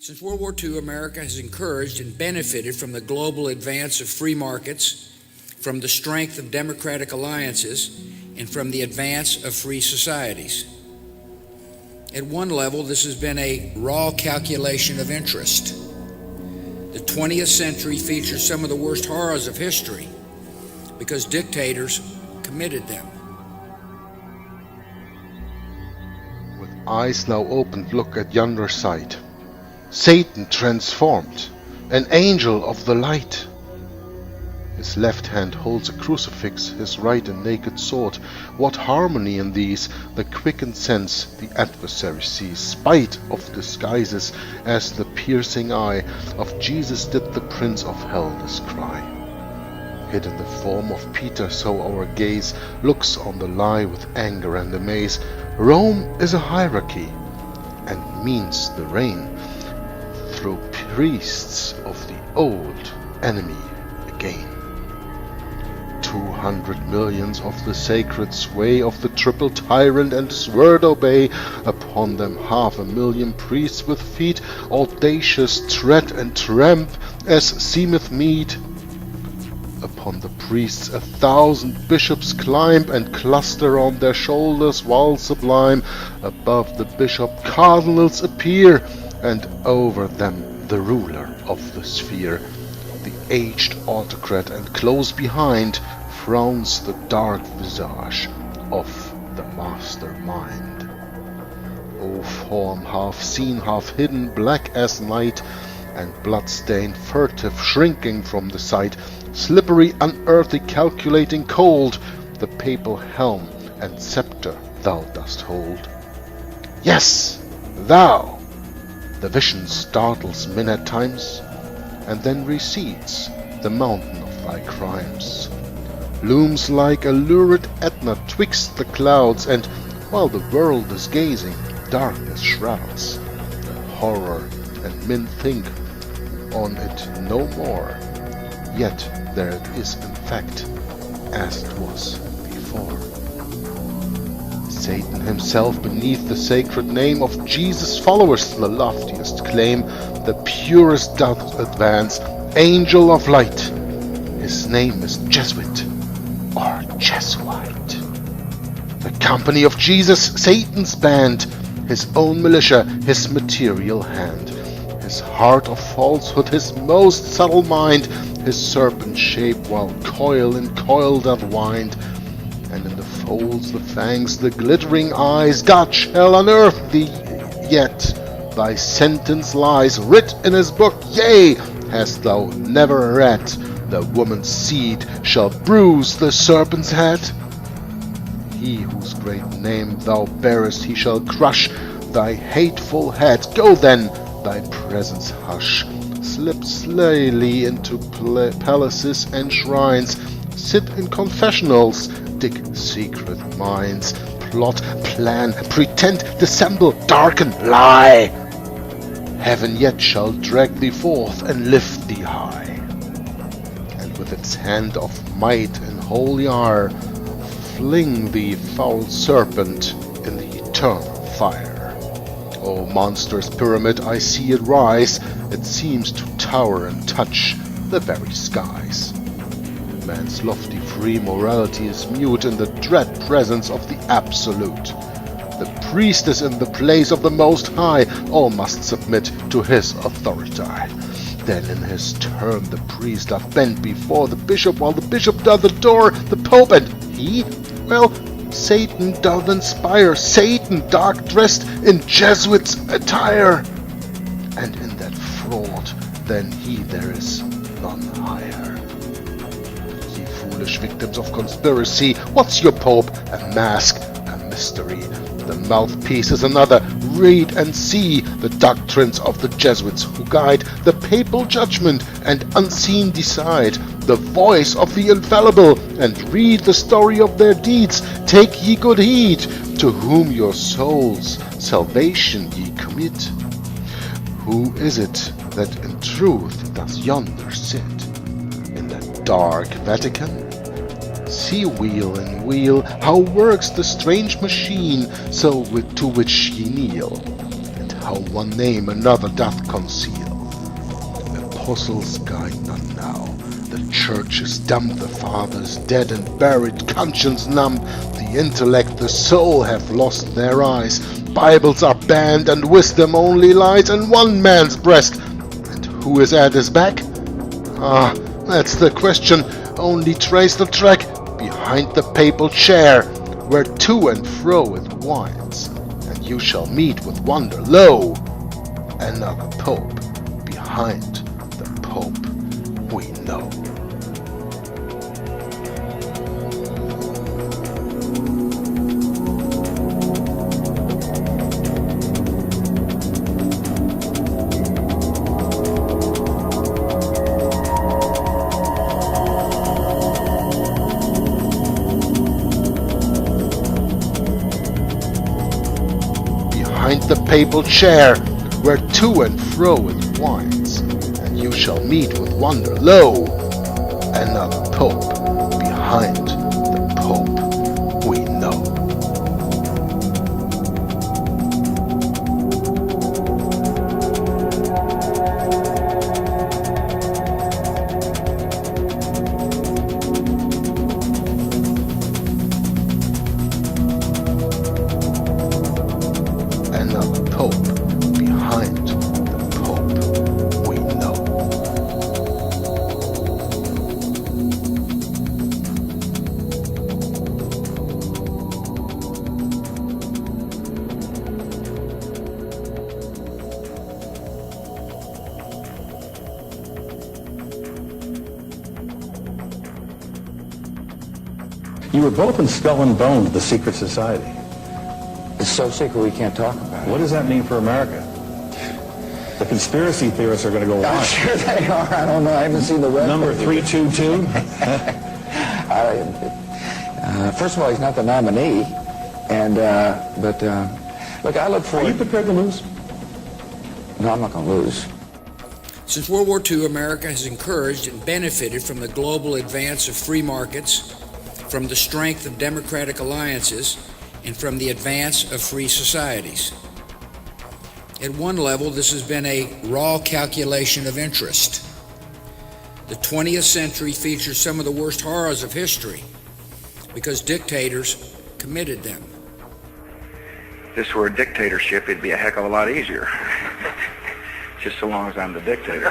Since World War II, America has encouraged and benefited from the global advance of free markets, from the strength of democratic alliances, and from the advance of free societies. At one level, this has been a raw calculation of interest. The 20th century features some of the worst horrors of history because dictators committed them. With eyes now opened, look at yonder sight. Satan transformed, an angel of the light. His left hand holds a crucifix, his right a naked sword. What harmony in these, the quickened sense the adversary sees, spite of disguises, as the piercing eye of Jesus did the prince of hell descry. Hid in the form of Peter, so our gaze looks on the lie with anger and amaze. Rome is a hierarchy, and means the reign through priests of the old enemy again. 200 millions of the sacred sway of the triple tyrant and his word obey. Upon them 500,000 priests with feet audacious tread and tramp as seemeth meet. Upon the priests 1,000 bishops climb and cluster on their shoulders while sublime. Above the bishop cardinals appear, and over them the ruler of the sphere, the aged autocrat, and close behind frowns the dark visage of the mastermind. O form half seen, half hidden, black as night, and blood-stained, furtive, shrinking from the sight, slippery, unearthly, calculating, cold, the papal helm and scepter thou dost hold. Yes, thou! The vision startles men at times, and then recedes the mountain of thy crimes. Looms like a lurid Etna twixt the clouds, and while the world is gazing, darkness shrouds the horror, and men think on it no more. Yet there it is in fact, as it was before. Satan himself beneath the sacred name of Jesus followers the loftiest claim, the purest doth advance, angel of light. His name is Jesuit or Jesuite. The company of Jesus, Satan's band, his own militia, his material hand, his heart of falsehood, his most subtle mind, his serpent shape while coil in coil doth wind, and in the folds, the fangs, the glittering eyes, God shall unearth thee yet. Thy sentence lies writ in his book, yea, hast thou never read, the woman's seed shall bruise the serpent's head? He whose great name thou bearest, he shall crush thy hateful head. Go then, thy presence hush. Slip slyly into palaces and shrines, sit in confessionals, dig secret minds, plot, plan, pretend, dissemble, darken, lie. Heaven yet shall drag thee forth and lift thee high, and with its hand of might and holy ire fling thee, foul serpent, in the eternal fire. O monstrous pyramid, I see it rise, it seems to tower and touch the very skies. Man's lofty free morality is mute in the dread presence of the Absolute. The priest is in the place of the Most High, all must submit to his authority. Then in his turn the priest doth bend before the bishop, while the bishop doth adore the pope, and he, well, Satan doth inspire, Satan dark-dressed in Jesuit's attire. And in that fraud, than he there is none higher. Ye foolish victims of conspiracy, what's your pope? A mask, a mystery. The mouthpiece is another. Read and see the doctrines of the Jesuits, who guide the papal judgment and unseen decide the voice of the infallible, and read the story of their deeds. Take ye good heed, to whom your soul's salvation ye commit. Who is it that in truth doth yonder sit in that dark Vatican? See wheel and wheel, how works the strange machine, so to which ye kneel, and how one name another doth conceal. Apostles guide not now, the church is dumb, the fathers dead and buried, conscience numb, the intellect, the soul have lost their eyes, Bibles are banned and wisdom only lies in one man's breast, and who is at his back? Ah, that's the question, only trace the track behind the papal chair, where to and fro it winds, and you shall meet with wonder, lo, another pope behind the pope we know. Behind the papal chair, where to and fro it winds, and you shall meet with wonder, lo, another pope behind the pope we know. Another pope behind the pope we know. You were both in Skull and Bones, the secret society. It's so secret we can't talk about it. What does that mean for America? The conspiracy theorists are going to go I'm on. sure they are. I don't know. I haven't seen the rest. Number 322? First of all, he's not the nominee, and look, I look Are forward. you prepared to lose? No, I'm not going to lose. Since World War II, America has encouraged and benefited from the global advance of free markets, from the strength of democratic alliances, and from the advance of free societies. At one level, this has been a raw calculation of interest. The 20th century features some of the worst horrors of history because dictators committed them. If this were a dictatorship, it'd be a heck of a lot easier. Just so long as I'm the dictator.